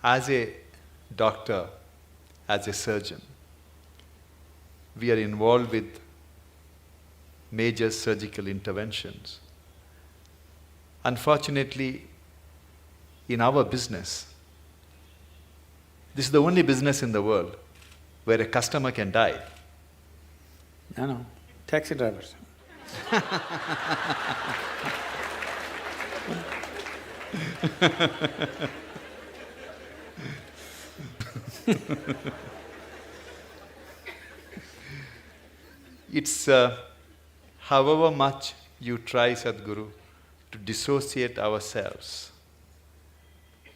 As a doctor, as a surgeon, we are involved with major surgical interventions. Unfortunately, in our business, this is the only business in the world where a customer can die. No, taxi drivers. It's however much you try, Sadhguru, to dissociate ourselves.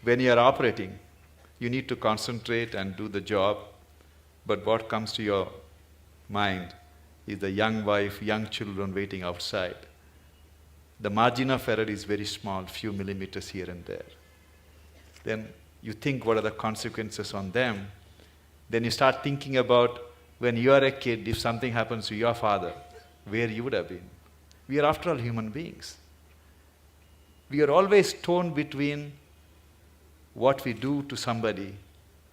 When you are operating, you need to concentrate and do the job, but what comes to your mind is the young wife, young children waiting outside. The margin of error is very small, few millimeters here and there. Then you think what are the consequences on them. Then you start thinking about when you are a kid, if something happens to your father, where you would have been. We are after all human beings. We are always torn between what we do to somebody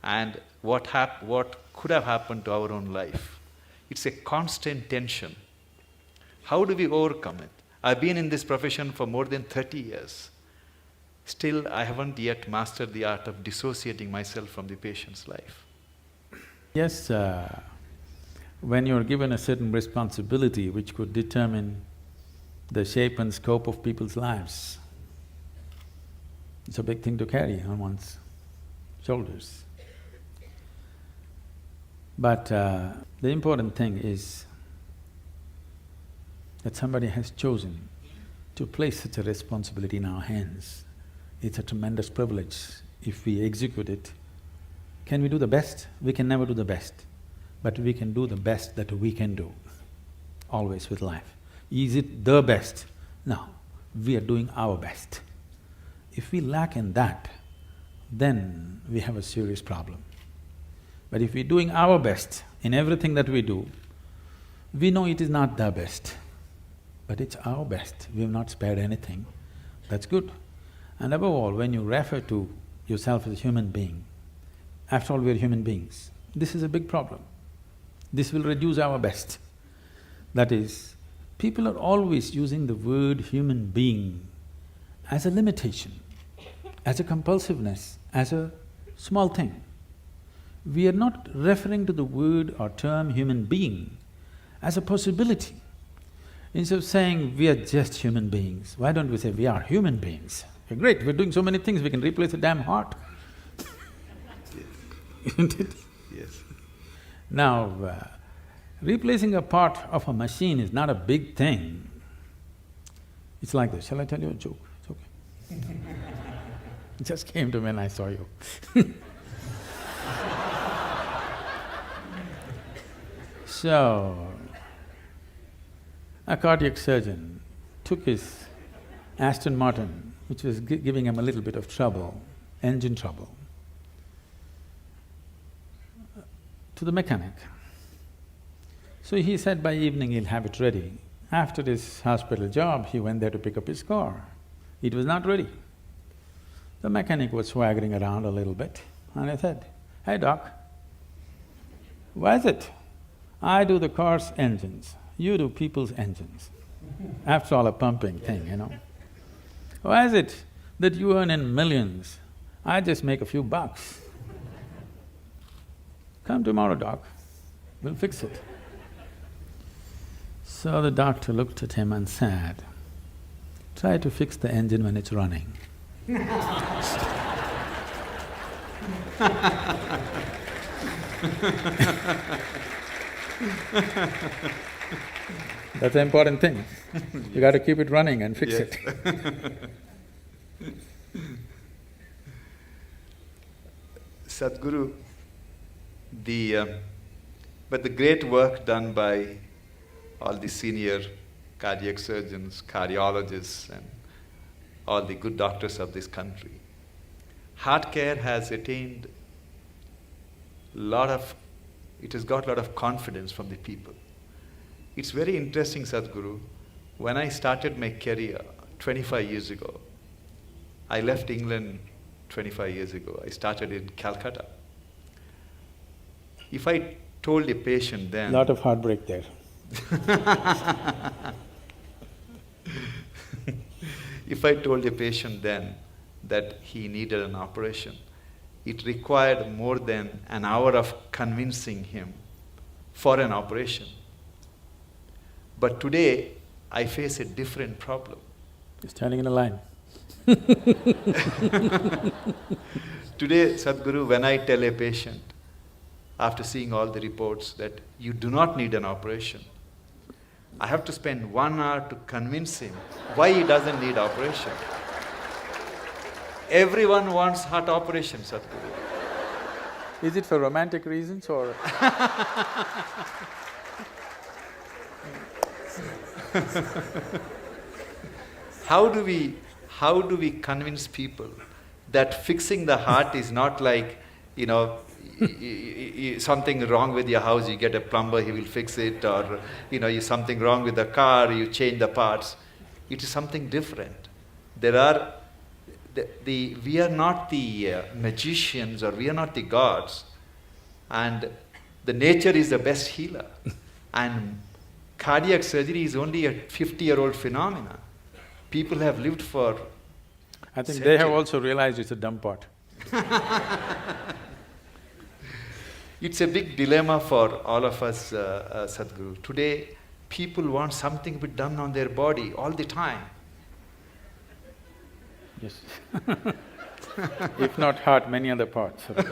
and what could have happened to our own life. It's a constant tension. How do we overcome it? I've been in this profession for more than 30 years. Still, I haven't yet mastered the art of dissociating myself from the patient's life. Yes, when you're given a certain responsibility which could determine the shape and scope of people's lives, it's a big thing to carry on one's shoulders. But the important thing is that somebody has chosen to place such a responsibility in our hands. It's a tremendous privilege if we execute it. Can we do the best? We can never do the best, but we can do the best that we can do, always with life. Is it the best? No, we are doing our best. If we lack in that, then we have a serious problem. But if we're doing our best in everything that we do, we know it is not the best, but it's our best. We have not spared anything. That's good. And above all, when you refer to yourself as a human being, after all, we are human beings. This is a big problem. This will reduce our best. That is, people are always using the word human being as a limitation, as a compulsiveness, as a small thing. We are not referring to the word or term human being as a possibility. Instead of saying we are just human beings, why don't we say we are human beings? We're great, we're doing so many things, we can replace a damn heart. Isn't it? Yes. Now, replacing a part of a machine is not a big thing. It's like this, shall I tell you a joke? It's okay. It just came to me when I saw you. So, a cardiac surgeon took his Aston Martin, which was giving him a little bit of trouble, engine trouble, to the mechanic. So he said by evening he'll have it ready. After his hospital job, he went there to pick up his car. It was not ready. The mechanic was swaggering around a little bit, and I said, "Hey doc, why is it I do the car's engines, you do people's engines? After all, a pumping thing, you know. Why is it that you earn in millions, I just make a few bucks? Come tomorrow, doc, we'll fix it." So the doctor looked at him and said, "Try to fix the engine when it's running." That's the important thing. You got to keep it running and fix it. Sadhguru, but the great work done by all the senior cardiac surgeons, cardiologists, and all the good doctors of this country, heart care has attained it has got a lot of confidence from the people. It's very interesting, Sadhguru, when I started my career 25 years ago, I left England 25 years ago. I started in Calcutta. If I told a patient then… Lot of heartbreak there. If I told a patient then that he needed an operation, it required more than an hour of convincing him for an operation. But today, I face a different problem. You're standing in a line. Today, Sadhguru, when I tell a patient, after seeing all the reports, that you do not need an operation, I have to spend 1 hour to convince him why he doesn't need operation. Everyone wants heart operation, Sadhguru. Is it for romantic reasons or… How do we convince people that fixing the heart is not like, something wrong with your house, you get a plumber, he will fix it, or something wrong with the car, you change the parts. It is something different. We are not the magicians, or we are not the gods, and the nature is the best healer. And cardiac surgery is only a 50-year-old phenomenon. People have lived for… I think they have also realized it's a dumb pot. It's a big dilemma for all of us, Sadhguru. Today, people want something to be done on their body all the time. Yes. If not heart, many other parts of the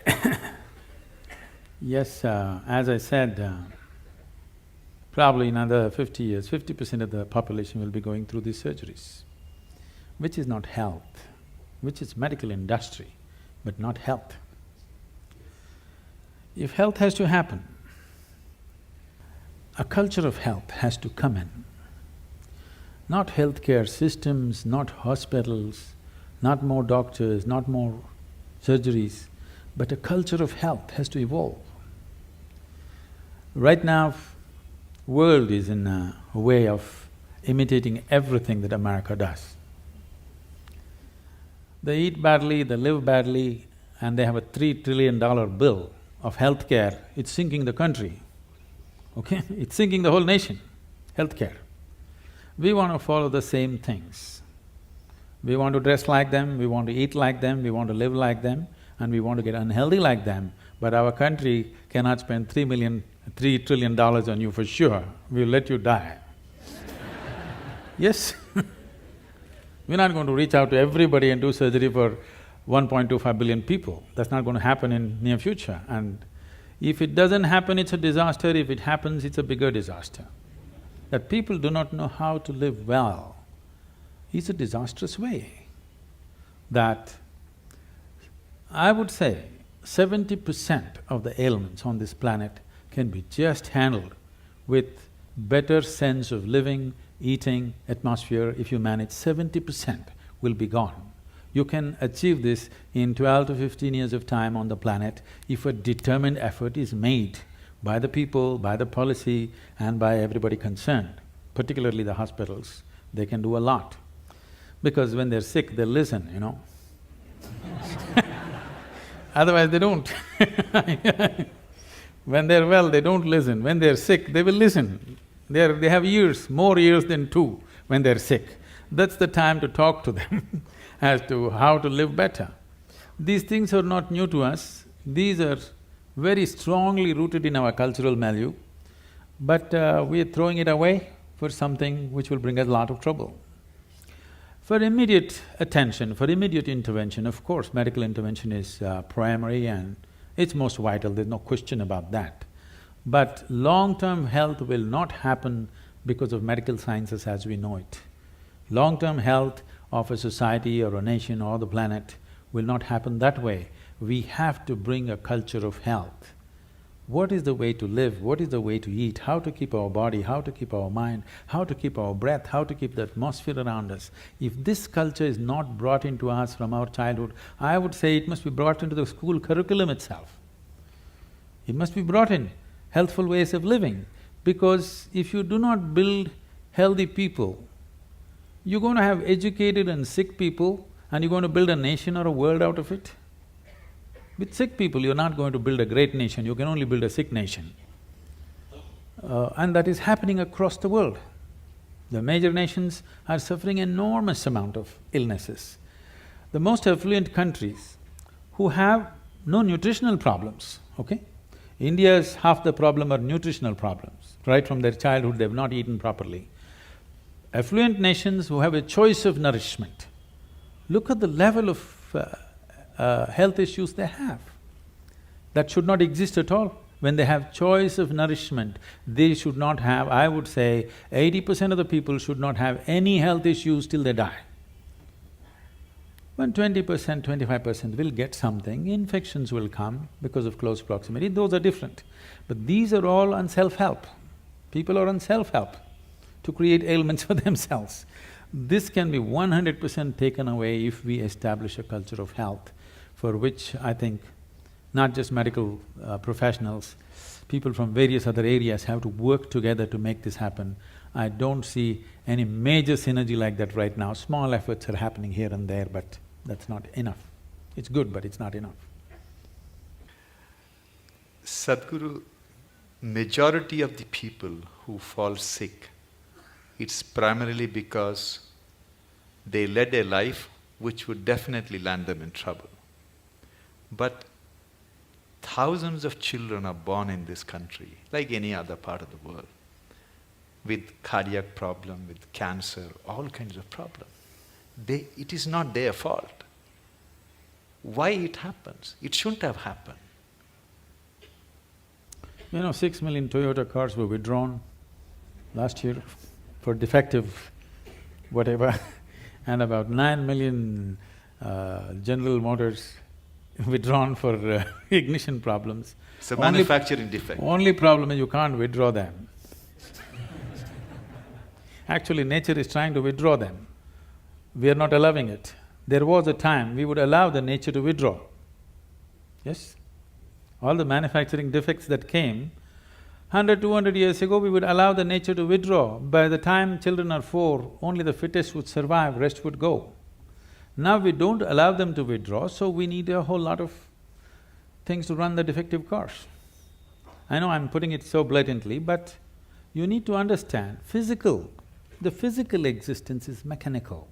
body. Yes, as I said, probably in another 50 years, 50% of the population will be going through these surgeries, which is not health, which is medical industry, but not health. If health has to happen, a culture of health has to come in. Not healthcare systems, not hospitals, not more doctors, not more surgeries, but a culture of health has to evolve. Right now, world is in a way of imitating everything that America does. They eat badly, they live badly, and they have a $3 trillion bill of healthcare. It's sinking the country, okay? It's sinking the whole nation, healthcare. We want to follow the same things. We want to dress like them, we want to eat like them, we want to live like them, and we want to get unhealthy like them, but our country cannot spend $3 trillion on you for sure, we'll let you die. Yes? We're not going to reach out to everybody and do surgery for 1.25 billion people. That's not going to happen in near future. And if it doesn't happen, it's a disaster. If it happens, it's a bigger disaster. That people do not know how to live well is a disastrous way. That I would say 70% of the ailments on this planet can be just handled with better sense of living, eating, atmosphere. If you manage, 70% will be gone. You can achieve this in 12 to 15 years of time on the planet if a determined effort is made by the people, by the policy and by everybody concerned, particularly the hospitals. They can do a lot. Because when they're sick, they listen, Otherwise they don't. When they're well, they don't listen. When they're sick, they will listen. They have ears, more ears than two when they're sick. That's the time to talk to them as to how to live better. These things are not new to us, these are very strongly rooted in our cultural milieu, but we are throwing it away for something which will bring us a lot of trouble. For immediate attention, for immediate intervention, of course, medical intervention is primary and it's most vital, there's no question about that. But long-term health will not happen because of medical sciences as we know it. Long-term health of a society or a nation or the planet will not happen that way. We have to bring a culture of health. What is the way to live, what is the way to eat, how to keep our body, how to keep our mind, how to keep our breath, how to keep the atmosphere around us. If this culture is not brought into us from our childhood, I would say it must be brought into the school curriculum itself. It must be brought in, healthful ways of living, because if you do not build healthy people, You're going to have educated and sick people and you're going to build a nation or a world out of it? With sick people, you're not going to build a great nation, you can only build a sick nation. And that is happening across the world. The major nations are suffering enormous amount of illnesses. The most affluent countries who have no nutritional problems, okay? India's half the problem are nutritional problems. Right from their childhood, they've not eaten properly. Affluent nations who have a choice of nourishment, look at the level of health issues they have. That should not exist at all. When they have choice of nourishment, they should not have, I would say, 80% of the people should not have any health issues till they die. When 20%, 25% will get something, infections will come because of close proximity, those are different. But these are all on self-help. People are on self-help to create ailments for themselves. This can be 100% taken away if we establish a culture of health, for which I think not just medical professionals, people from various other areas have to work together to make this happen. I don't see any major synergy like that right now. Small efforts are happening here and there, but that's not enough. It's good, but it's not enough. Sadhguru, majority of the people who fall sick, it's primarily because they led a life which would definitely land them in trouble. But thousands of children are born in this country, like any other part of the world, with cardiac problem, with cancer, all kinds of problems. It is not their fault. Why it happens? It shouldn't have happened. 6 million Toyota cars were withdrawn last year for defective whatever and about 9 million General Motors withdrawn for ignition problems. It's a manufacturing defect. Only problem is you can't withdraw them. Actually, nature is trying to withdraw them. We are not allowing it. There was a time we would allow the nature to withdraw. Yes? All the manufacturing defects that came, 100, 200 years ago, we would allow the nature to withdraw. By the time children are 4, only the fittest would survive, rest would go. Now we don't allow them to withdraw, so we need a whole lot of things to run the defective cars. I know I'm putting it so blatantly, but you need to understand, the physical existence is mechanical.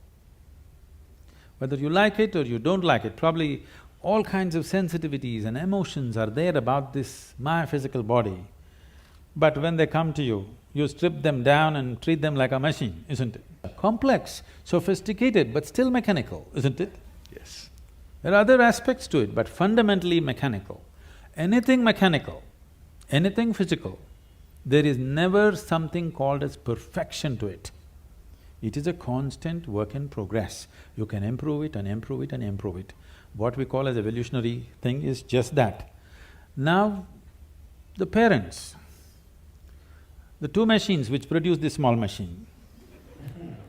Whether you like it or you don't like it, probably all kinds of sensitivities and emotions are there about this, my physical body. But when they come to you, you strip them down and treat them like a machine, isn't it? Complex, sophisticated, but still mechanical, isn't it? Yes. There are other aspects to it, but fundamentally mechanical. Anything mechanical, anything physical, there is never something called as perfection to it. It is a constant work in progress. You can improve it and improve it and improve it. What we call as evolutionary thing is just that. Now, the parents, the two machines which produce this small machine,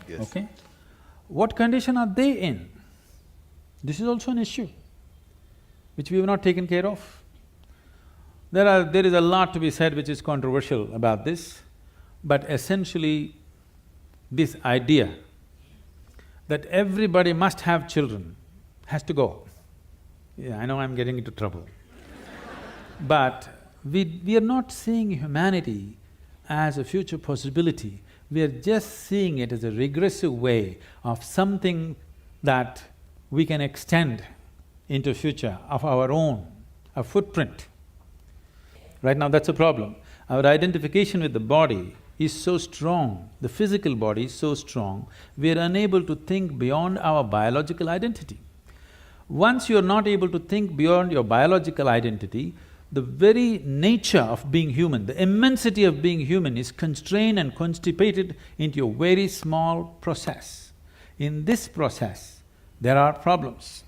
Yes. okay? What condition are they in? This is also an issue which we have not taken care of. There is a lot to be said which is controversial about this, but essentially this idea that everybody must have children has to go. Yeah, I know I'm getting into trouble. But we are not seeing humanity as a future possibility, we are just seeing it as a regressive way of something that we can extend into future of our own, a footprint. Right now that's a problem. Our identification with the body is so strong, the physical body is so strong, we are unable to think beyond our biological identity. Once you are not able to think beyond your biological identity, the very nature of being human, the immensity of being human is constrained and constipated into a very small process. In this process, there are problems.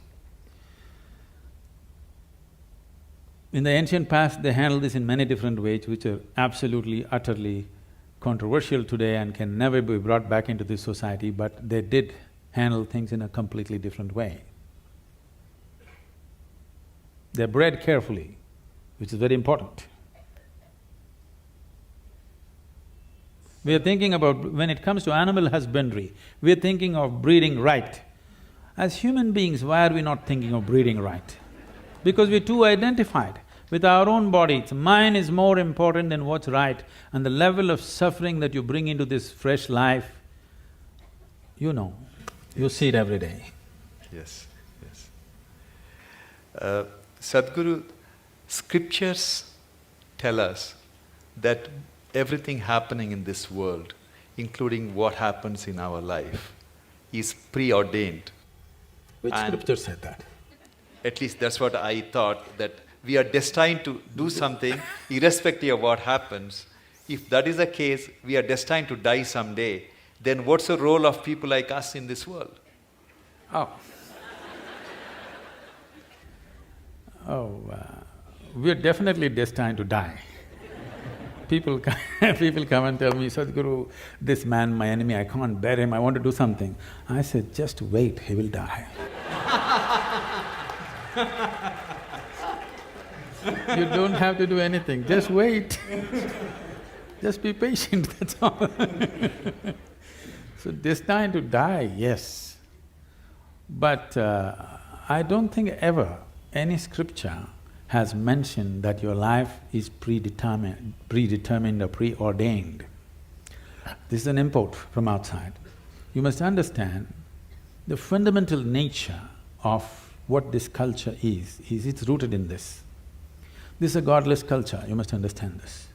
In the ancient past, they handled this in many different ways, which are absolutely, utterly controversial today and can never be brought back into this society, but they did handle things in a completely different way. They're bred carefully, which is very important. We are thinking about… when it comes to animal husbandry, we are thinking of breeding right. As human beings, why are we not thinking of breeding right? Because we're too identified with our own bodies. Mine is more important than what's right, and the level of suffering that you bring into this fresh life, you know, you see it every day. Yes, yes. Sadhguru, scriptures tell us that everything happening in this world, including what happens in our life, is preordained. Which scripture said that? At least that's what I thought, that we are destined to do something irrespective of what happens. If that is the case, we are destined to die someday, then what's the role of people like us in this world? We're definitely destined to die. People come and tell me, Sadhguru, this man, my enemy, I can't bear him, I want to do something. I said, just wait, he will die. You don't have to do anything, just wait. Just be patient, that's all. So destined to die, yes. But I don't think ever any scripture has mentioned that your life is predetermined or preordained. This is an import from outside. You must understand the fundamental nature of what this culture is it's rooted in this. This is a godless culture, you must understand this.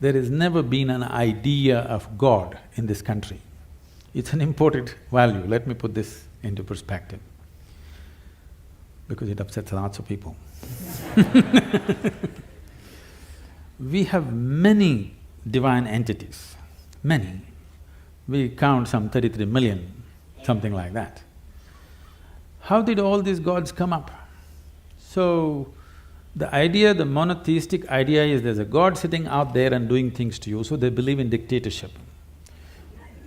There has never been an idea of God in this country. It's an imported value, let me put this into perspective, because it upsets lots of people. We have many divine entities, many. We count some 33 million, something like that. How did all these gods come up? So, the idea, the monotheistic idea is there's a god sitting out there and doing things to you, so they believe in dictatorship,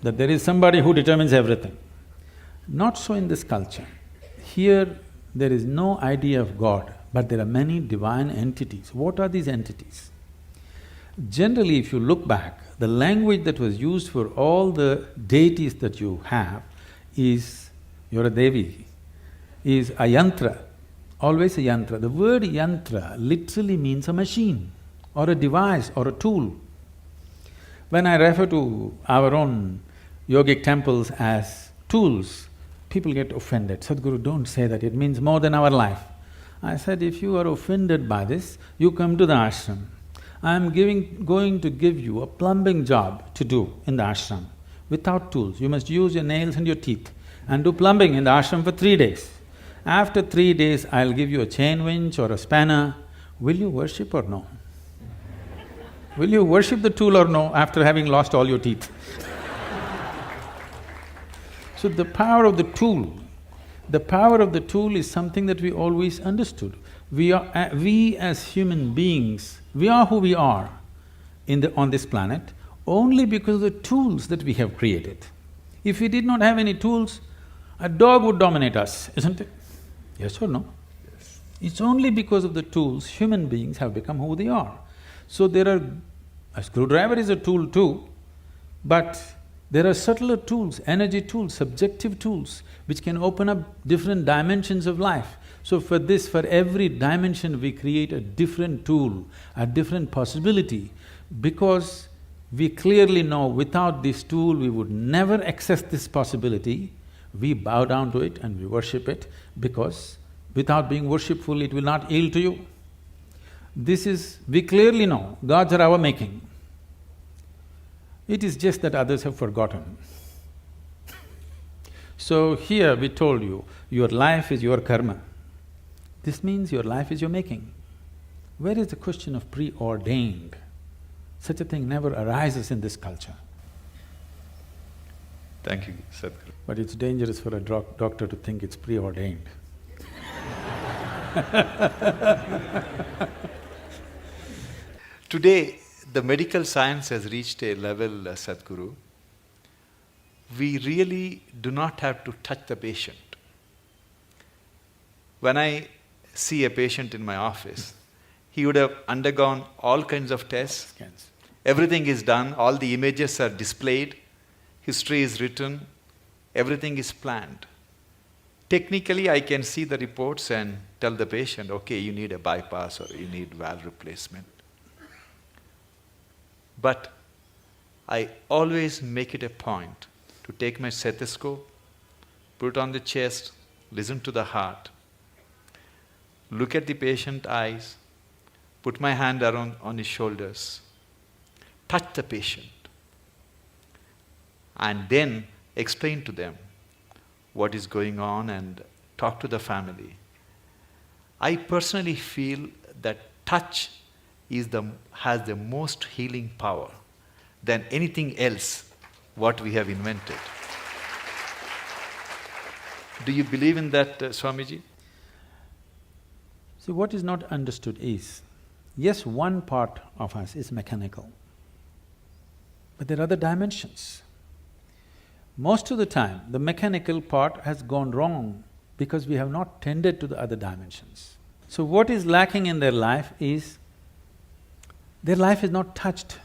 that there is somebody who determines everything. Not so in this culture. Here, there is no idea of God, but there are many divine entities. What are these entities? Generally, if you look back, the language that was used for all the deities that you have is, you're a Devi, is a yantra, always a yantra. The word yantra literally means a machine or a device or a tool. When I refer to our own yogic temples as tools, people get offended. Sadhguru, don't say that, it means more than our life. I said, if you are offended by this, you come to the ashram. I am going to give you a plumbing job to do in the ashram without tools. You must use your nails and your teeth and do plumbing in the ashram for 3 days. After 3 days, I'll give you a chain winch or a spanner. Will you worship or no? Will you worship the tool or no after having lost all your teeth? So the power of the tool is something that we always understood. We as human beings, we are who we are on this planet only because of the tools that we have created. If we did not have any tools, a dog would dominate us, isn't it? Yes or no? Yes. It's only because of the tools human beings have become who they are. So a screwdriver is a tool too, but there are subtler tools, energy tools, subjective tools, which can open up different dimensions of life. So for every dimension we create a different tool, a different possibility, because we clearly know without this tool we would never access this possibility. We bow down to it and we worship it, because without being worshipful it will not yield to you. We clearly know gods are our making. It is just that others have forgotten. So here we told you, your life is your karma. This means your life is your making. Where is the question of preordained? Such a thing never arises in this culture. Thank you, Sadhguru. But it's dangerous for a doctor to think it's preordained. Today, the medical science has reached a level, Sadhguru, we really do not have to touch the patient. When I see a patient in my office, he would have undergone all kinds of tests. Scans. Everything is done, all the images are displayed, history is written, everything is planned. Technically, I can see the reports and tell the patient, okay, you need a bypass or you need valve replacement. But I always make it a point to take my stethoscope, put it on the chest, listen to the heart, look at the patient's eyes, put my hand around on his shoulders, touch the patient, and then explain to them what is going on and talk to the family. I personally feel that touch has the most healing power than anything else what we have invented. Do you believe in that, Swamiji? See, what is not understood is, yes, one part of us is mechanical, but there are other dimensions. Most of the time, the mechanical part has gone wrong because we have not tended to the other dimensions. So what is lacking in their life is, their life is not touched.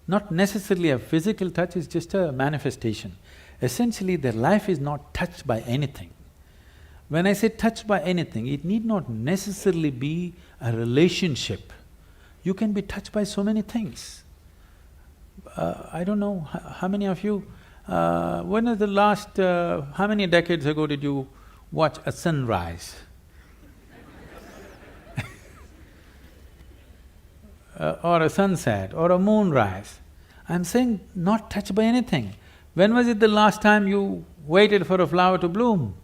Not necessarily a physical touch, is just a manifestation. Essentially, their life is not touched by anything. When I say touched by anything, it need not necessarily be a relationship. You can be touched by so many things. I don't know how many of you, when was the last… how many decades ago did you watch a sunrise? Or a sunset, or a moonrise. I'm saying not touched by anything. When was it the last time you waited for a flower to bloom?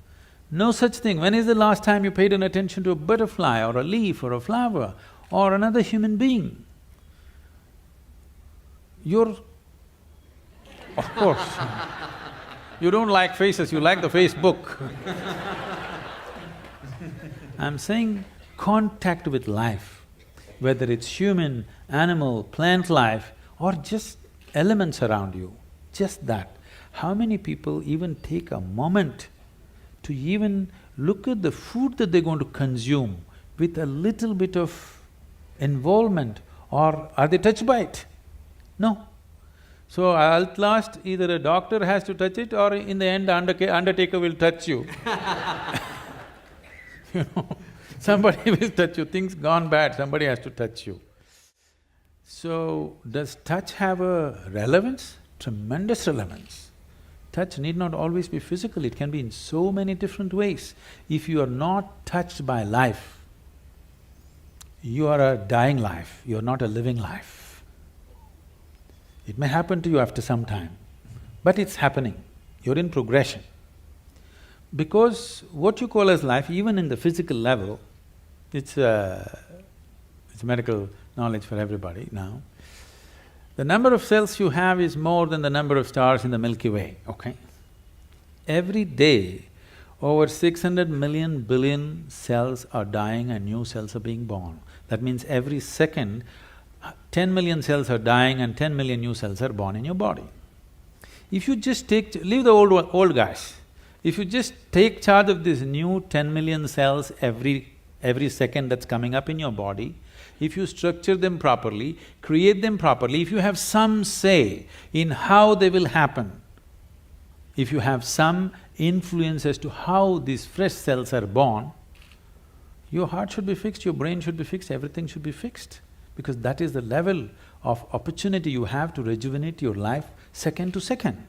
No such thing. When is the last time you paid an attention to a butterfly or a leaf or a flower or another human being? You're… of course, you don't like faces, you like the Facebook. I'm saying contact with life, whether it's human, animal, plant life, or just elements around you, just that. How many people even take a moment to even look at the food that they're going to consume with a little bit of involvement, or are they touched by it? No. So at last, either a doctor has to touch it, or in the end, undertaker will touch you. You know, somebody will touch you, things gone bad, somebody has to touch you. So, does touch have a relevance? Tremendous relevance. Touch need not always be physical, it can be in so many different ways. If you are not touched by life, you are a dying life, you are not a living life. It may happen to you after some time, but it's happening, you're in progression. Because what you call as life, even in the physical level, it's medical knowledge for everybody now. The number of cells you have is more than the number of stars in the Milky Way, okay? Every day, over 600 million billion cells are dying and new cells are being born. That means every second, 10 million cells are dying and 10 million new cells are born in your body. If you just leave the old guys, if you just take charge of these new 10 million cells every second that's coming up in your body, if you structure them properly, create them properly, if you have some say in how they will happen, if you have some influence as to how these fresh cells are born, your heart should be fixed, your brain should be fixed, everything should be fixed. Because that is the level of opportunity you have to rejuvenate your life second to second.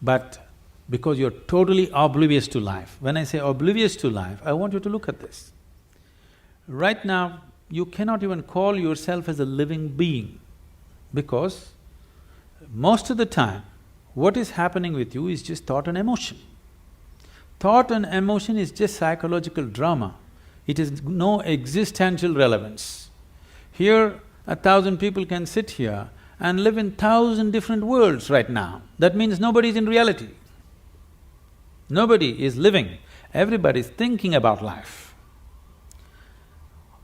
But because you're totally oblivious to life, when I say oblivious to life, I want you to look at this. Right now, you cannot even call yourself as a living being, because most of the time, what is happening with you is just thought and emotion. Thought and emotion is just psychological drama, it has no existential relevance. Here, 1,000 people can sit here and live in 1,000 different worlds right now. That means nobody is in reality. Nobody is living, everybody is thinking about life.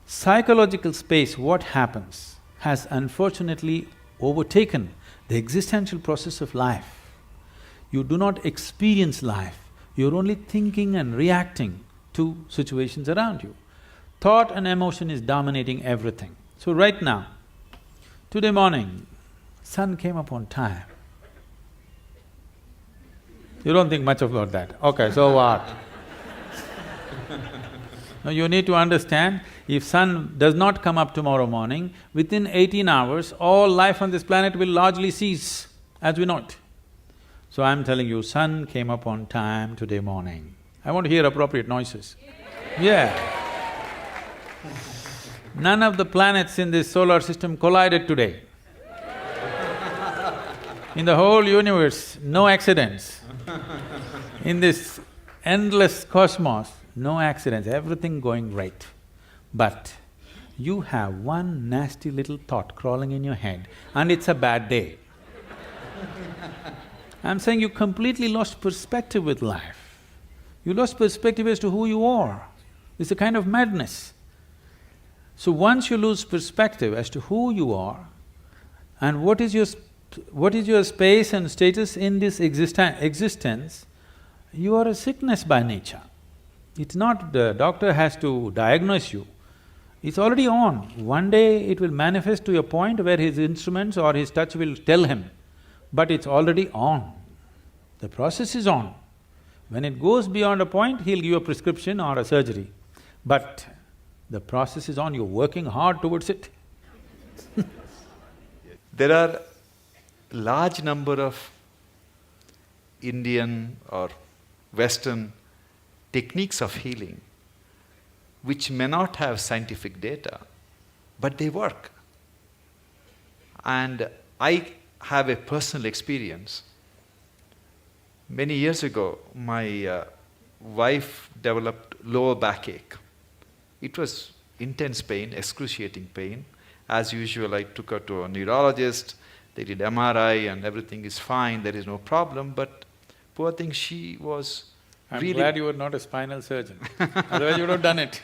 Psychological space, what happens, has unfortunately overtaken the existential process of life. You do not experience life, you're only thinking and reacting to situations around you. Thought and emotion is dominating everything. So right now, Today morning, sun came up on time. You don't think much about that. Okay, so what? Now you need to understand, if sun does not come up tomorrow morning, within 18 hours, all life on this planet will largely cease as we know it. So I'm telling you, sun came up on time today morning. I want to hear appropriate noises. Yeah. None of the planets in this solar system collided today. In the whole universe, no accidents. In this endless cosmos, no accidents, everything going right. But you have one nasty little thought crawling in your head and it's a bad day. I'm saying you completely lost perspective with life. You lost perspective as to who you are. It's a kind of madness. So once you lose perspective as to who you are and what is your space and status in this existence, you are a sickness by nature. It's not the doctor has to diagnose you, it's already on. One day it will manifest to a point where his instruments or his touch will tell him, but it's already on. The process is on. When it goes beyond a point, he'll give you a prescription or a surgery. But the process is on, you're working hard towards it. There are large number of Indian or Western techniques of healing which may not have scientific data, but they work. And I have a personal experience. Many years ago, my wife developed lower backache. It was intense pain, excruciating pain. As usual, I took her to a neurologist, they did MRI and everything is fine, there is no problem, but poor thing, she was I'm really… glad you were not a spinal surgeon, otherwise you would have done it.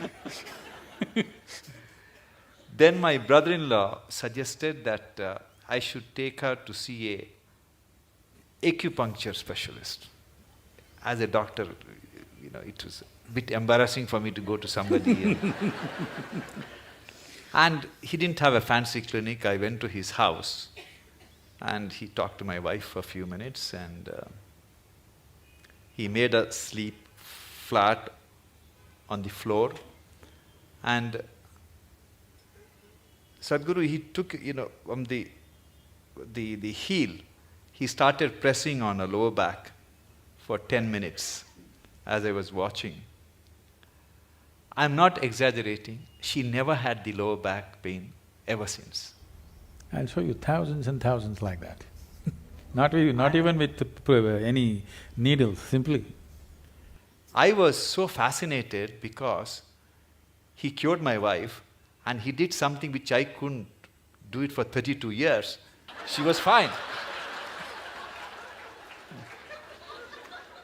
Then my brother-in-law suggested that I should take her to see a acupuncture specialist. As a doctor, it was a bit embarrassing for me to go to somebody. And he didn't have a fancy clinic. I went to his house and he talked to my wife for a few minutes and he made her sleep flat on the floor. And Sadhguru, he took, from the heel, he started pressing on her lower back for 10 minutes as I was watching. I'm not exaggerating, she never had the lower back pain ever since. I'll show you thousands and thousands like that. Not even with any needles, simply. I was so fascinated because he cured my wife and he did something which I couldn't do it for 32 years. She was fine.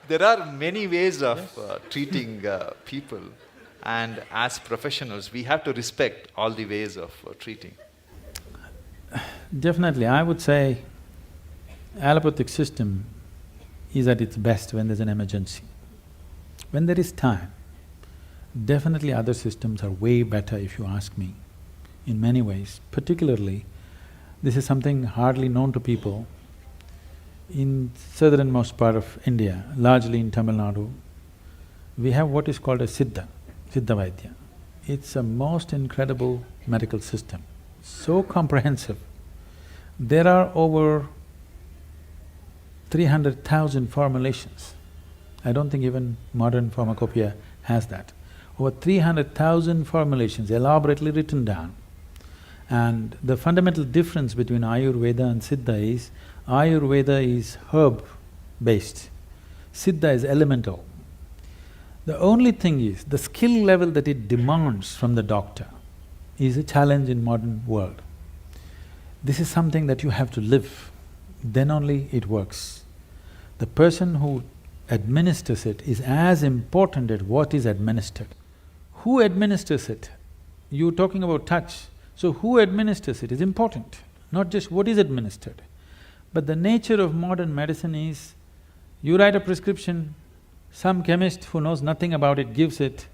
There are many ways of treating people, and as professionals, we have to respect all the ways of treating. Definitely, I would say allopathic system is at its best when there's an emergency. When there is time, definitely other systems are way better if you ask me, in many ways. Particularly, this is something hardly known to people. In southernmost part of India, largely in Tamil Nadu, we have what is called a Siddha Vaidya. It's a most incredible medical system, so comprehensive. There are over 300,000 formulations. I don't think even modern pharmacopoeia has that. Over 300,000 formulations elaborately written down. And the fundamental difference between Ayurveda and Siddha is, Ayurveda is herb-based, Siddha is elemental. The only thing is, the skill level that it demands from the doctor is a challenge in modern world. This is something that you have to live, then only it works. The person who administers it is as important as what is administered. Who administers it? You're talking about touch, so who administers it is important, not just what is administered. But the nature of modern medicine is, you write a prescription, some chemist who knows nothing about it gives it,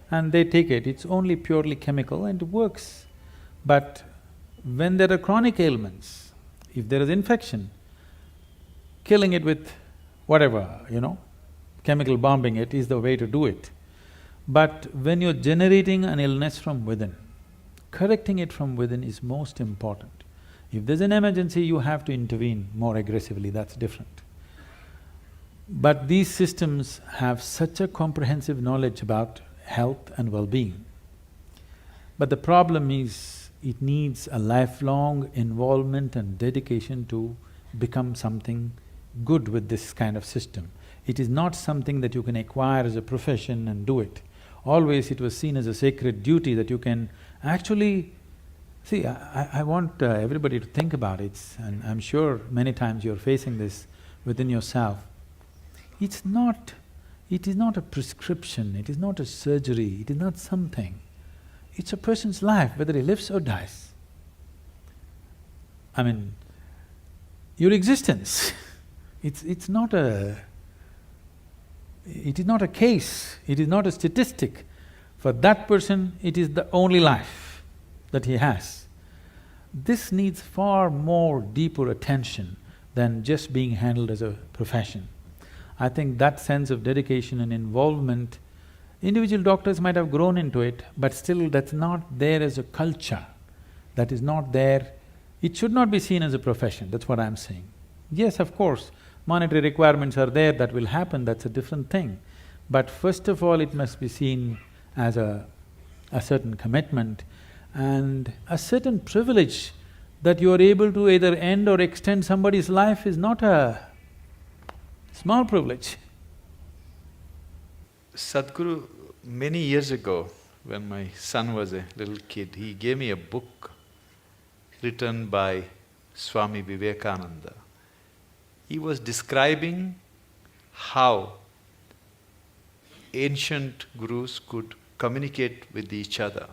and they take it. It's only purely chemical and it works. But when there are chronic ailments, if there is infection, killing it with whatever, chemical bombing it is the way to do it. But when you're generating an illness from within, correcting it from within is most important. If there's an emergency, you have to intervene more aggressively, that's different. But these systems have such a comprehensive knowledge about health and well-being. But the problem is, it needs a lifelong involvement and dedication to become something good with this kind of system. It is not something that you can acquire as a profession and do it. Always it was seen as a sacred duty that you can actually… See, I want everybody to think about it, and I'm sure many times you're facing this within yourself. It is not a prescription, it is not a surgery, it is not something. It's a person's life, whether he lives or dies. I mean, your existence, it is not a case, it is not a statistic. For that person, it is the only life that he has. This needs far more deeper attention than just being handled as a profession. I think that sense of dedication and involvement, individual doctors might have grown into it, but still that's not there as a culture. That is not there. It should not be seen as a profession, that's what I'm saying. Yes, of course, monetary requirements are there, that will happen, that's a different thing. But first of all, it must be seen as a certain commitment and a certain privilege that you are able to either end or extend somebody's life is not a small privilege. Sadhguru, many years ago, when my son was a little kid, he gave me a book written by Swami Vivekananda. He was describing how ancient gurus could communicate with each other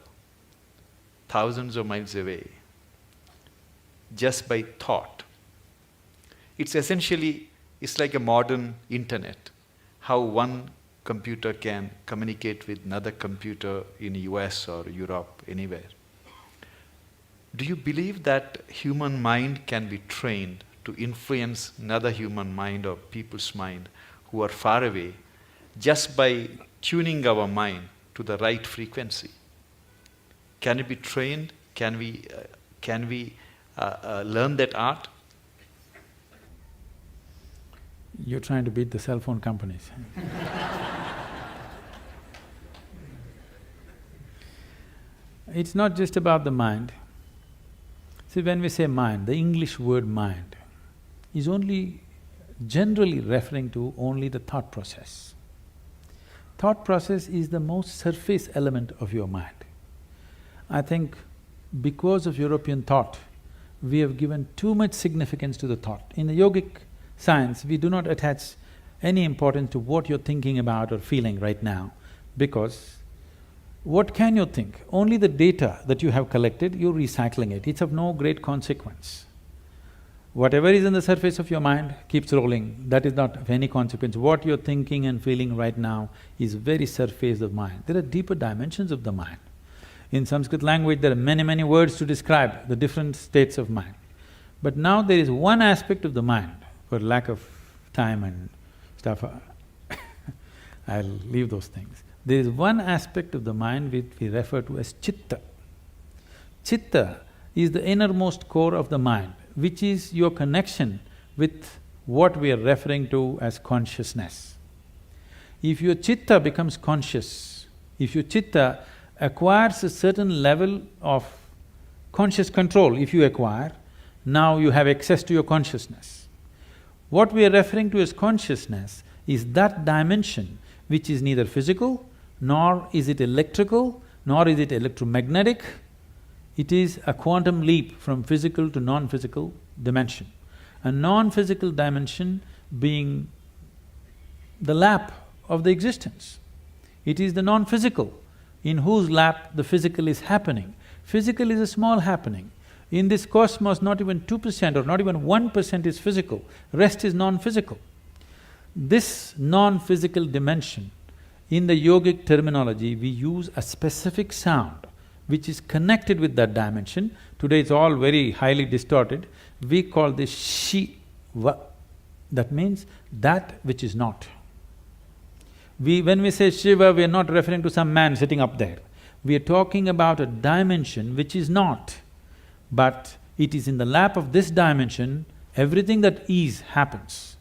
thousands of miles away just by thought. It's essentially… it's like a modern internet, how one computer can communicate with another computer in US or Europe, anywhere. Do you believe that human mind can be trained to influence another human mind or people's mind who are far away just by tuning our mind to the right frequency? Can it be trained? Can we learn that art? You're trying to beat the cell phone companies. It's not just about the mind. See, when we say mind, the English word mind is only generally referring to only the thought process. Thought process is the most surface element of your mind. I think because of European thought, we have given too much significance to the thought. In the yogic science, we do not attach any importance to what you're thinking about or feeling right now, because what can you think? Only the data that you have collected, you're recycling it, it's of no great consequence. Whatever is in the surface of your mind keeps rolling, that is not of any consequence. What you're thinking and feeling right now is very surface of mind. There are deeper dimensions of the mind. In Sanskrit language, there are many words to describe the different states of mind. But now there is one aspect of the mind, for lack of time and stuff, I'll leave those things. There is one aspect of the mind which we refer to as chitta. Chitta is the innermost core of the mind, which is your connection with what we are referring to as consciousness. If your chitta becomes conscious, if your chitta acquires a certain level of conscious control, if you acquire, now you have access to your consciousness. What we are referring to as consciousness is that dimension which is neither physical, nor is it electrical, nor is it electromagnetic. It is a quantum leap from physical to non-physical dimension. A non-physical dimension being the lap of the existence. It is the non-physical in whose lap the physical is happening. Physical is a small happening. In this cosmos, not even 2% or not even 1% is physical, rest is non-physical. This non-physical dimension, in the yogic terminology, we use a specific sound which is connected with that dimension. Today it's all very highly distorted. We call this Shiva. That means that which is not. When we say Shiva, we are not referring to some man sitting up there. We are talking about a dimension which is not, but it is in the lap of this dimension, everything that is happens.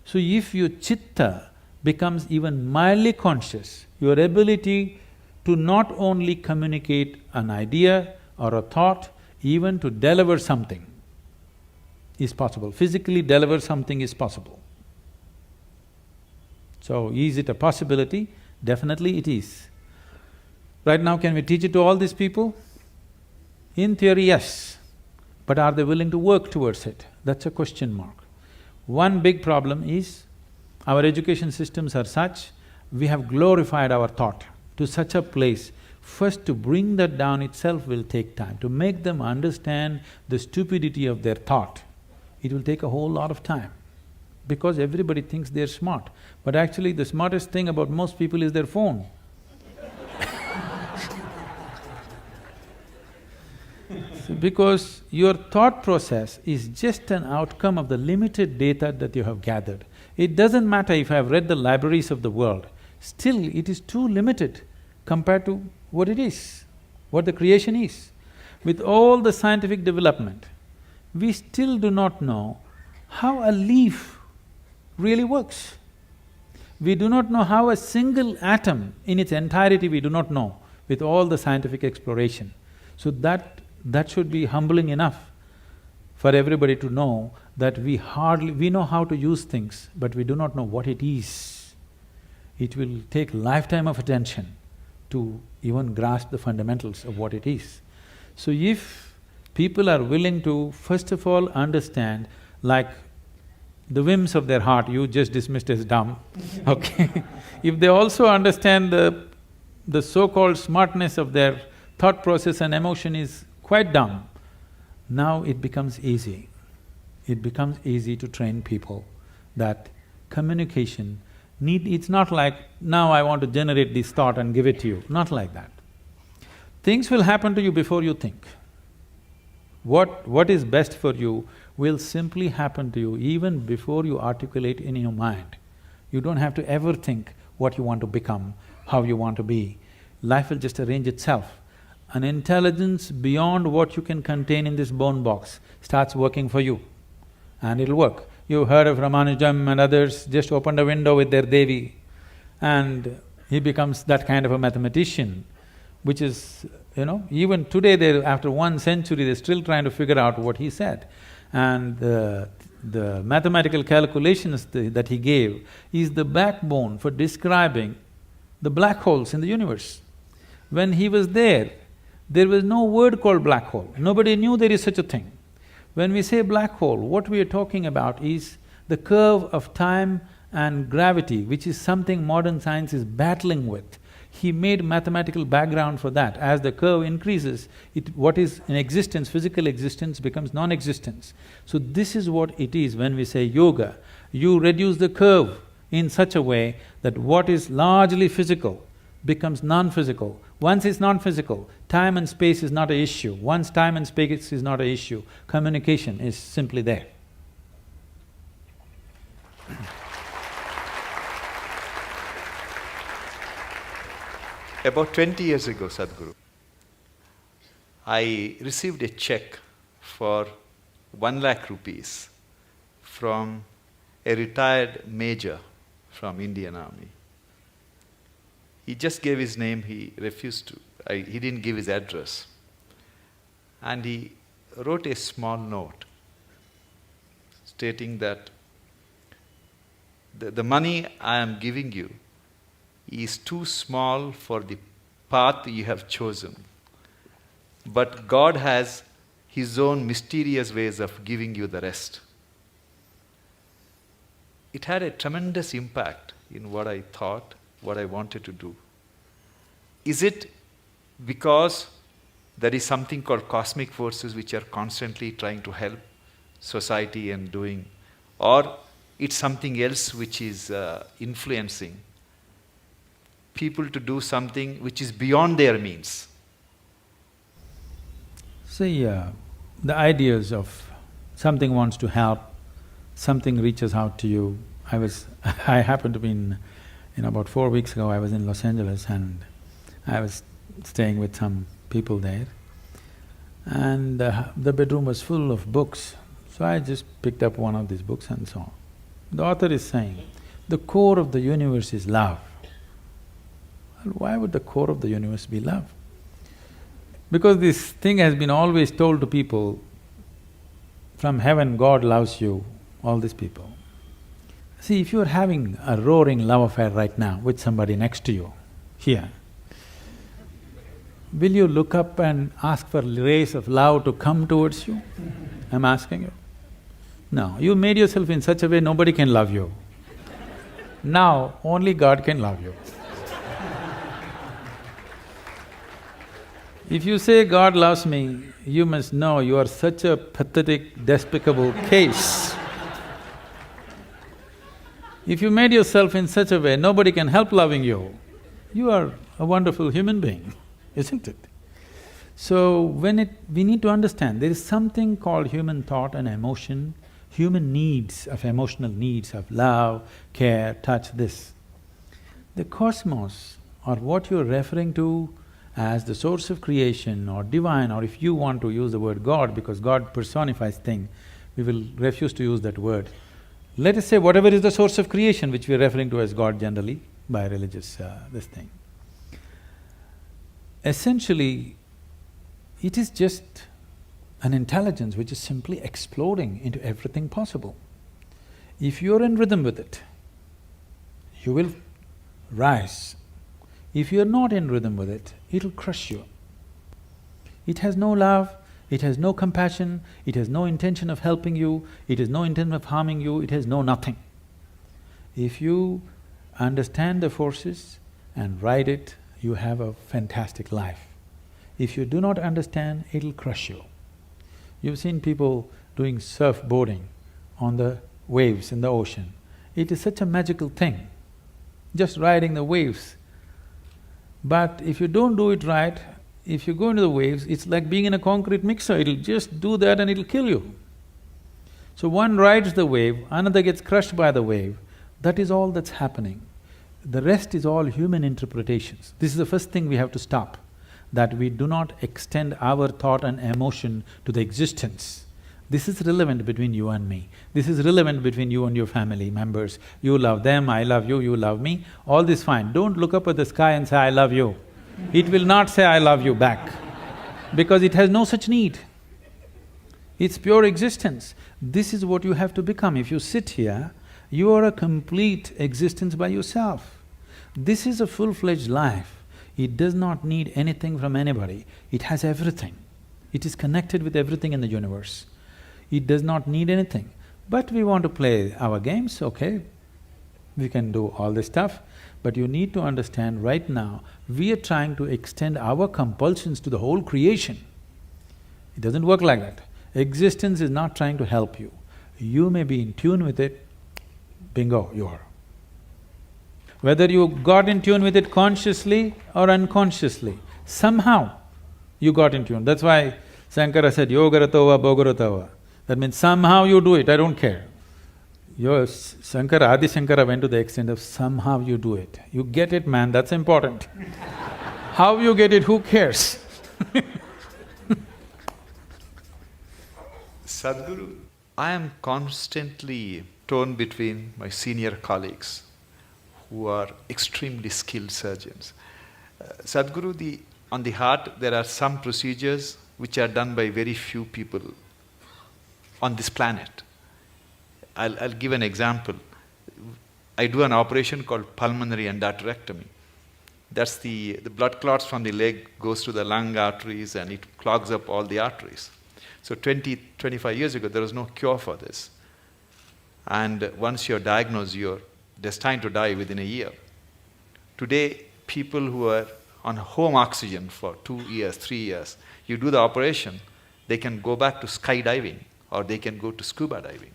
So if your chitta becomes even mildly conscious, your ability to not only communicate an idea or a thought, even to deliver something is possible. Physically deliver something is possible. So, is it a possibility? Definitely it is. Right now, can we teach it to all these people? In theory, yes. But are they willing to work towards it? That's a question mark. One big problem is, our education systems are such, we have glorified our thought to such a place. First, to bring that down itself will take time. To make them understand the stupidity of their thought, it will take a whole lot of time. Because everybody thinks they're smart, but actually the smartest thing about most people is their phone. Because your thought process is just an outcome of the limited data that you have gathered. It doesn't matter if I have read the libraries of the world, still it is too limited compared to what it is, what the creation is. With all the scientific development, we still do not know how a leaf really works. We do not know how a single atom in its entirety we do not know with all the scientific exploration. So that should be humbling enough for everybody to know that we know how to use things, but we do not know what it is. It will take lifetime of attention to even grasp the fundamentals of what it is. So if people are willing to first of all understand, like the whims of their heart, you just dismissed as dumb, okay? If they also understand the so-called smartness of their thought process and emotion is quite dumb, now it becomes easy. It becomes easy to train people that communication it's not like, now I want to generate this thought and give it to you, not like that. Things will happen to you before you think. What is best for you will simply happen to you even before you articulate in your mind. You don't have to ever think what you want to become, how you want to be. Life will just arrange itself. An intelligence beyond what you can contain in this bone box starts working for you, and it'll work. You've heard of Ramanujam and others, just opened a window with their Devi, and he becomes that kind of a mathematician, which is, even today after 1 century, they're still trying to figure out what he said. And the mathematical calculations that he gave is the backbone for describing the black holes in the universe. When he was there was no word called black hole, nobody knew there is such a thing. When we say black hole, what we are talking about is the curve of time and gravity, which is something modern science is battling with. He made mathematical background for that. As the curve increases, what is in existence, physical existence, becomes non-existence. So this is what it is when we say yoga. You reduce the curve in such a way that what is largely physical becomes non-physical. Once it's non-physical, time and space is not an issue. Once time and space is not an issue, communication is simply there. About 20 years ago, Sadhguru, I received a check for 1 lakh rupees from a retired major from Indian Army. He just gave his name, he refused to, he didn't give his address. And he wrote a small note stating that the money I am giving you is too small for the path you have chosen. But God has His own mysterious ways of giving you the rest. It had a tremendous impact in what I thought, what I wanted to do. Is it because there is something called cosmic forces which are constantly trying to help society and doing, or it's something else which is influencing people to do something which is beyond their means? See, the ideas of something wants to help, something reaches out to you. I happened to be about 4 weeks ago, I was in Los Angeles and I was staying with some people there. And the bedroom was full of books, so I just picked up one of these books and saw. The author is saying, the core of the universe is love. Well, why would the core of the universe be love? Because this thing has been always told to people, from heaven God loves you, all these people. See, if you're having a roaring love affair right now with somebody next to you, here, will you look up and ask for rays of love to come towards you? I'm asking you. No, you made yourself in such a way nobody can love you. Now, only God can love you. If you say God loves me, you must know you are such a pathetic, despicable case. If you made yourself in such a way nobody can help loving you, you are a wonderful human being, isn't it? So we need to understand, there is something called human thought and emotion, human needs, of emotional needs of love, care, touch, this. The cosmos, or what you're referring to as the source of creation or divine, or if you want to use the word God, because God personifies thing, we will refuse to use that word. Let us say whatever is the source of creation, which we are referring to as God generally by religious this thing. Essentially, it is just an intelligence which is simply exploding into everything possible. If you're in rhythm with it, you will rise. If you're not in rhythm with it, it'll crush you. It has no love, it has no compassion, it has no intention of helping you, it has no intent of harming you, it has no nothing. If you understand the forces and ride it, you have a fantastic life. If you do not understand, it'll crush you. You've seen people doing surfboarding on the waves in the ocean. It is such a magical thing, just riding the waves. But if you don't do it right, if you go into the waves, it's like being in a concrete mixer, it'll just do that and it'll kill you. So one rides the wave, another gets crushed by the wave, that is all that's happening. The rest is all human interpretations. This is the first thing we have to stop, that we do not extend our thought and emotion to the existence. This is relevant between you and me. This is relevant between you and your family members. You love them, I love you, you love me, all this fine. Don't look up at the sky and say, I love you. It will not say, I love you back, because it has no such need. It's pure existence. This is what you have to become. If you sit here, you are a complete existence by yourself. This is a full-fledged life. It does not need anything from anybody. It has everything. It is connected with everything in the universe. It does not need anything. But we want to play our games, okay, we can do all this stuff, but you need to understand right now, we are trying to extend our compulsions to the whole creation. It doesn't work like that. Existence is not trying to help you. You may be in tune with it, bingo, you are. Whether you got in tune with it consciously or unconsciously, somehow you got in tune. That's why Shankara said, yogaratova bhogaratava. That means somehow you do it, I don't care. Shankara, Adi Shankara went to the extent of somehow you do it. You get it, man, that's important. How you get it, who cares? Sadhguru, I am constantly torn between my senior colleagues who are extremely skilled surgeons. Sadhguru, on the heart, there are some procedures which are done by very few people on this planet. I'll give an example. I do an operation called pulmonary endarterectomy. That's the blood clots from the leg goes to the lung arteries and it clogs up all the arteries. So 25 years ago, there was no cure for this. And once you're diagnosed, you're destined to die within a year. Today, people who are on home oxygen for 2 years, 3 years, you do the operation, they can go back to skydiving or they can go to scuba diving.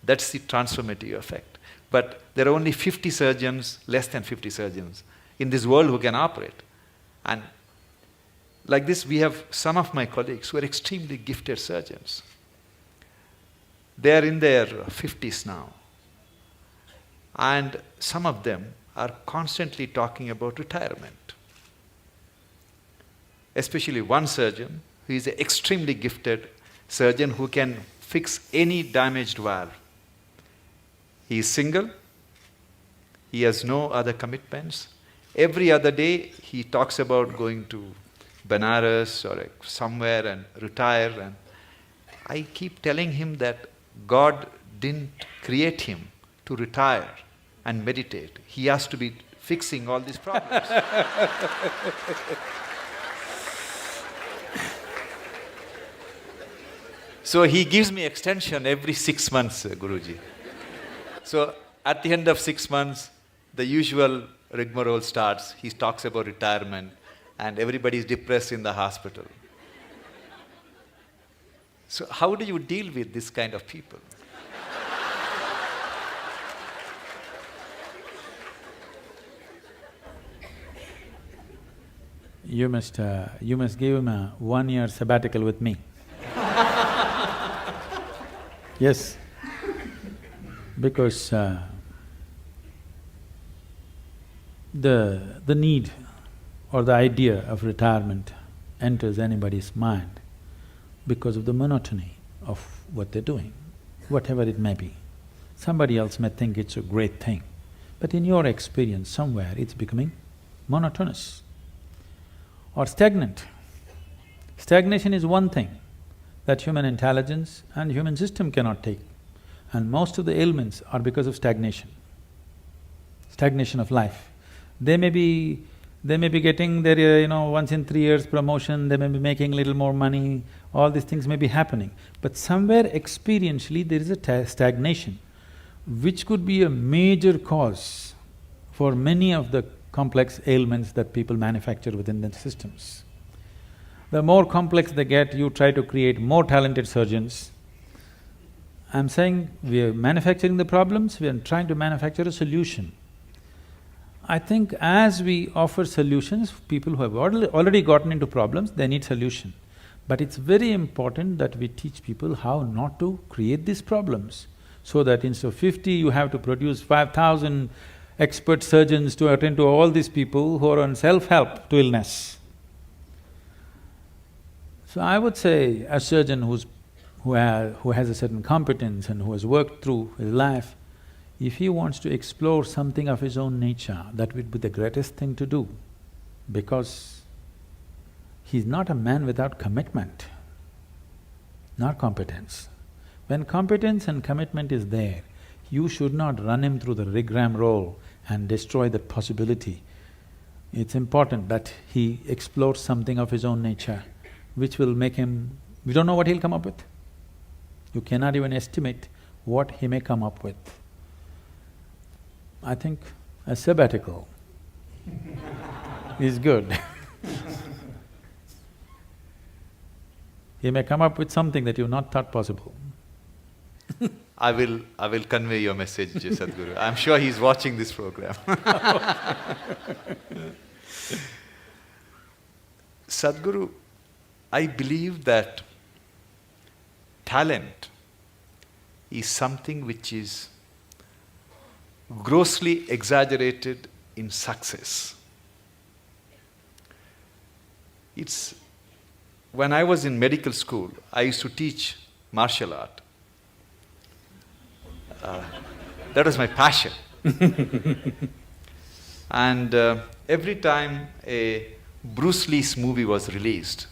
That's the transformative effect. But there are only 50 surgeons, less than 50 surgeons in this world who can operate. And Like this, we have some of my colleagues who are extremely gifted surgeons. They are in their 50s now. And some of them are constantly talking about retirement. Especially one surgeon who is an extremely gifted surgeon who can fix any damaged valve. He is single, he has no other commitments. Every other day he talks about going to Benares or somewhere and retire. And I keep telling him that God didn't create him to retire and meditate. He has to be fixing all these problems. So he gives me extension every 6 months, Guruji. So at the end of 6 months, the usual rigmarole starts. He talks about retirement and everybody is depressed in the hospital. So how do you deal with this kind of people? You must give him a 1-year sabbatical with me. Yes, because the need or the idea of retirement enters anybody's mind because of the monotony of what they're doing, whatever it may be. Somebody else may think it's a great thing, but in your experience, somewhere it's becoming monotonous or stagnant. Stagnation is one thing that human intelligence and human system cannot take, and most of the ailments are because of stagnation of life. They may be getting their, once in 3 years promotion, they may be making a little more money, all these things may be happening. But somewhere experientially there is a stagnation, which could be a major cause for many of the complex ailments that people manufacture within their systems. The more complex they get, you try to create more talented surgeons. I'm saying we are manufacturing the problems, we are trying to manufacture a solution. I think as we offer solutions, people who have already gotten into problems, they need solution. But it's very important that we teach people how not to create these problems, so that instead of 50, you have to produce 5,000 expert surgeons to attend to all these people who are on self-help to illness. So I would say a surgeon who has a certain competence and who has worked through his life, if he wants to explore something of his own nature, that would be the greatest thing to do, because he's not a man without commitment, not competence. When competence and commitment is there, you should not run him through the rigmarole and destroy that possibility. It's important that he explores something of his own nature, which will make him… we don't know what he'll come up with. You cannot even estimate what he may come up with. I think a sabbatical is good. He may come up with something that you've not thought possible. I will convey your message, Sadhguru. I'm sure he's watching this program. Sadhguru, I believe that talent is something which is grossly exaggerated in success. When I was in medical school, I used to teach martial art. That was my passion. And every time a Bruce Lee's movie was released,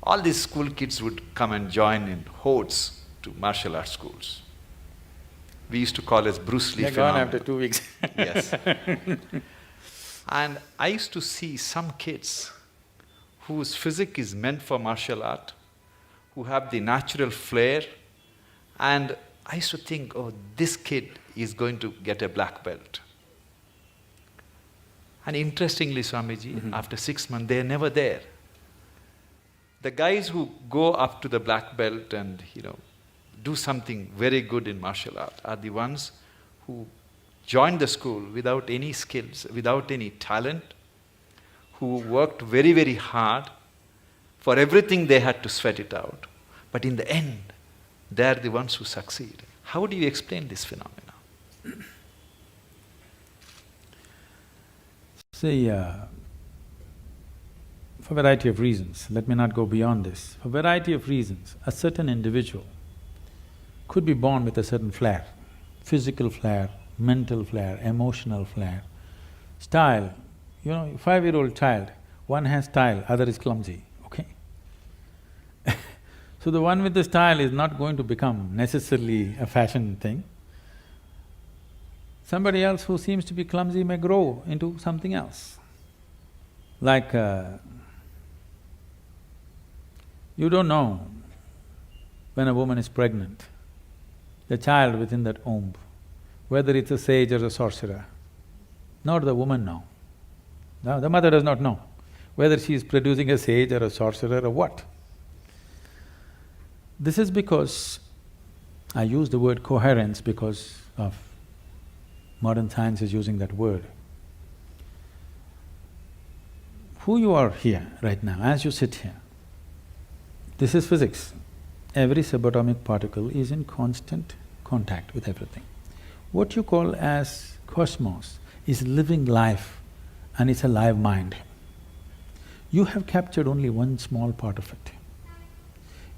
all these school kids would come and join in hordes to martial arts schools. We used to call it Bruce Lee phenomenon. They're gone after 2 weeks. Yes. And I used to see some kids whose physique is meant for martial art, who have the natural flair, and I used to think, oh, this kid is going to get a black belt. And interestingly, Swamiji, after 6 months, they're never there. The guys who go up to the black belt and, do something very good in martial art are the ones who joined the school without any skills, without any talent, who worked very, very hard, For everything they had to sweat it out. But in the end, they are the ones who succeed. How do you explain this phenomena? See, for a variety of reasons, let me not go beyond this. For a variety of reasons, a certain individual could be born with a certain flair, physical flair, mental flair, emotional flair, style. 5-year-old child, one has style, other is clumsy, okay? So the one with the style is not going to become necessarily a fashion thing. Somebody else who seems to be clumsy may grow into something else. Like, you don't know when a woman is pregnant, the child within that womb, whether it's a sage or a sorcerer. Nor the woman know. No, the mother does not know whether she is producing a sage or a sorcerer or what. This is because, I use the word coherence because of modern science is using that word. Who you are here right now, as you sit here, this is physics. Every subatomic particle is in constant contact with everything. What you call as cosmos is living life and it's a live mind. You have captured only one small part of it.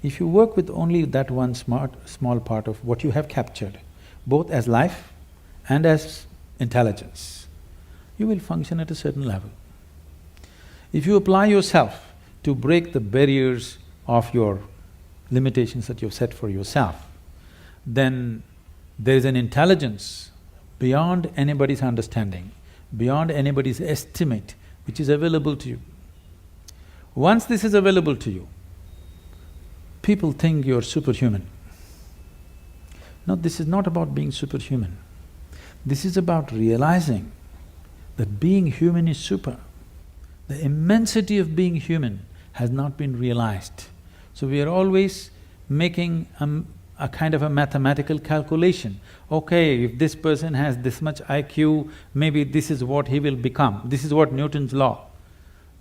If you work with only that one small part of what you have captured, both as life and as intelligence, you will function at a certain level. If you apply yourself to break the barriers of your limitations that you've set for yourself, then there is an intelligence beyond anybody's understanding, beyond anybody's estimate, which is available to you. Once this is available to you, people think you're superhuman. No, this is not about being superhuman. This is about realizing that being human is super. The immensity of being human has not been realized. So we are always making a kind of a mathematical calculation. Okay, if this person has this much IQ, maybe this is what he will become. This is what Newton's law,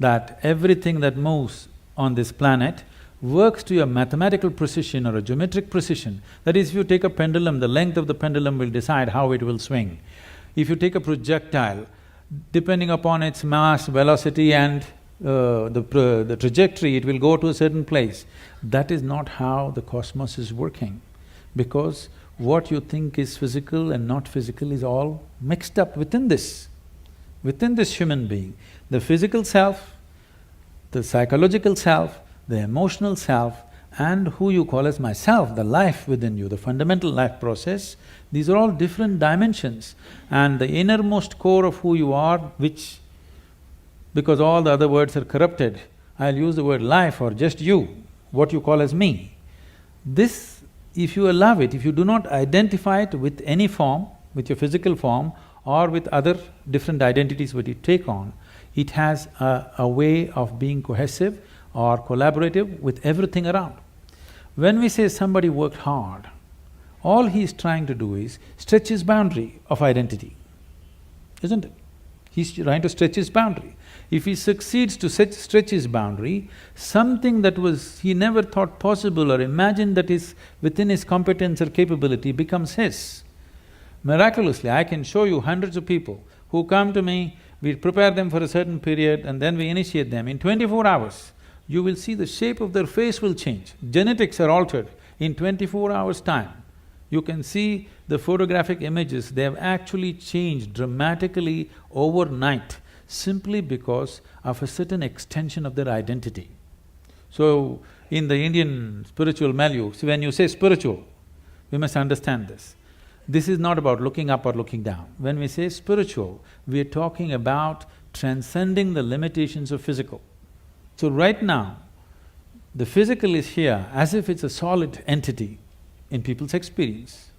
that everything that moves on this planet works to a mathematical precision or a geometric precision. That is, if you take a pendulum, the length of the pendulum will decide how it will swing. If you take a projectile, depending upon its mass, velocity and the trajectory, it will go to a certain place. That is not how the cosmos is working, because what you think is physical and not physical is all mixed up within this human being. The physical self, the psychological self, the emotional self, and who you call as myself, the life within you, the fundamental life process, these are all different dimensions. And the innermost core of who you are, which, because all the other words are corrupted, I'll use the word life or just you, what you call as me. This, if you allow it, if you do not identify it with any form, with your physical form or with other different identities what you take on, it has a way of being cohesive or collaborative with everything around. When we say somebody worked hard, all he is trying to do is stretch his boundary of identity, isn't it? He's trying to stretch his boundary. If he succeeds to stretch his boundary, something that he never thought possible or imagined that is within his competence or capability becomes his. Miraculously, I can show you hundreds of people who come to me, we prepare them for a certain period and then we initiate them. In 24 hours, you will see the shape of their face will change. Genetics are altered in 24 hours' time. You can see the photographic images, they have actually changed dramatically overnight simply because of a certain extension of their identity. So, in the Indian spiritual milieu, see, when you say spiritual, we must understand this. This is not about looking up or looking down. When we say spiritual, we are talking about transcending the limitations of physical. So right now, the physical is here as if it's a solid entity in people's experience.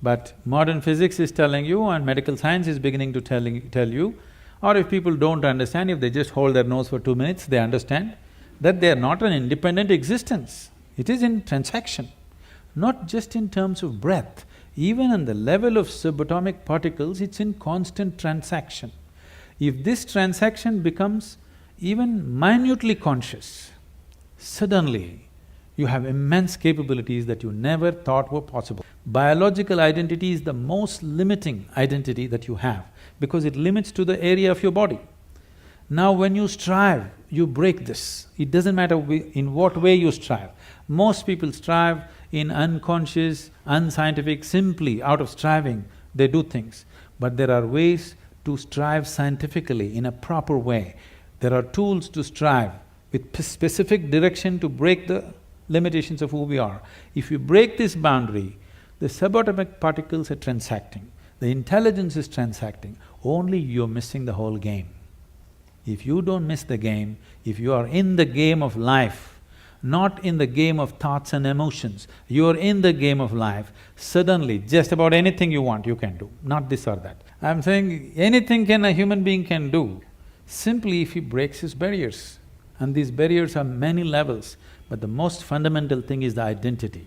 But modern physics is telling you and medical science is beginning to tell you, or if people don't understand, if they just hold their nose for 2 minutes, they understand that they are not an independent existence. It is in transaction, not just in terms of breath. Even on the level of subatomic particles, it's in constant transaction. If this transaction becomes even minutely conscious, suddenly you have immense capabilities that you never thought were possible. Biological identity is the most limiting identity that you have because it limits to the area of your body. Now when you strive, you break this. It doesn't matter in what way you strive. Most people strive in unconscious, unscientific, simply out of striving, they do things. But there are ways to strive scientifically in a proper way. There are tools to strive with specific direction to break the limitations of who we are. If you break this boundary, the subatomic particles are transacting, the intelligence is transacting, only you're missing the whole game. If you don't miss the game, if you are in the game of life, not in the game of thoughts and emotions, you are in the game of life, suddenly just about anything you want you can do, not this or that. I'm saying anything a human being can do, simply if he breaks his barriers. And these barriers are many levels, but the most fundamental thing is the identity.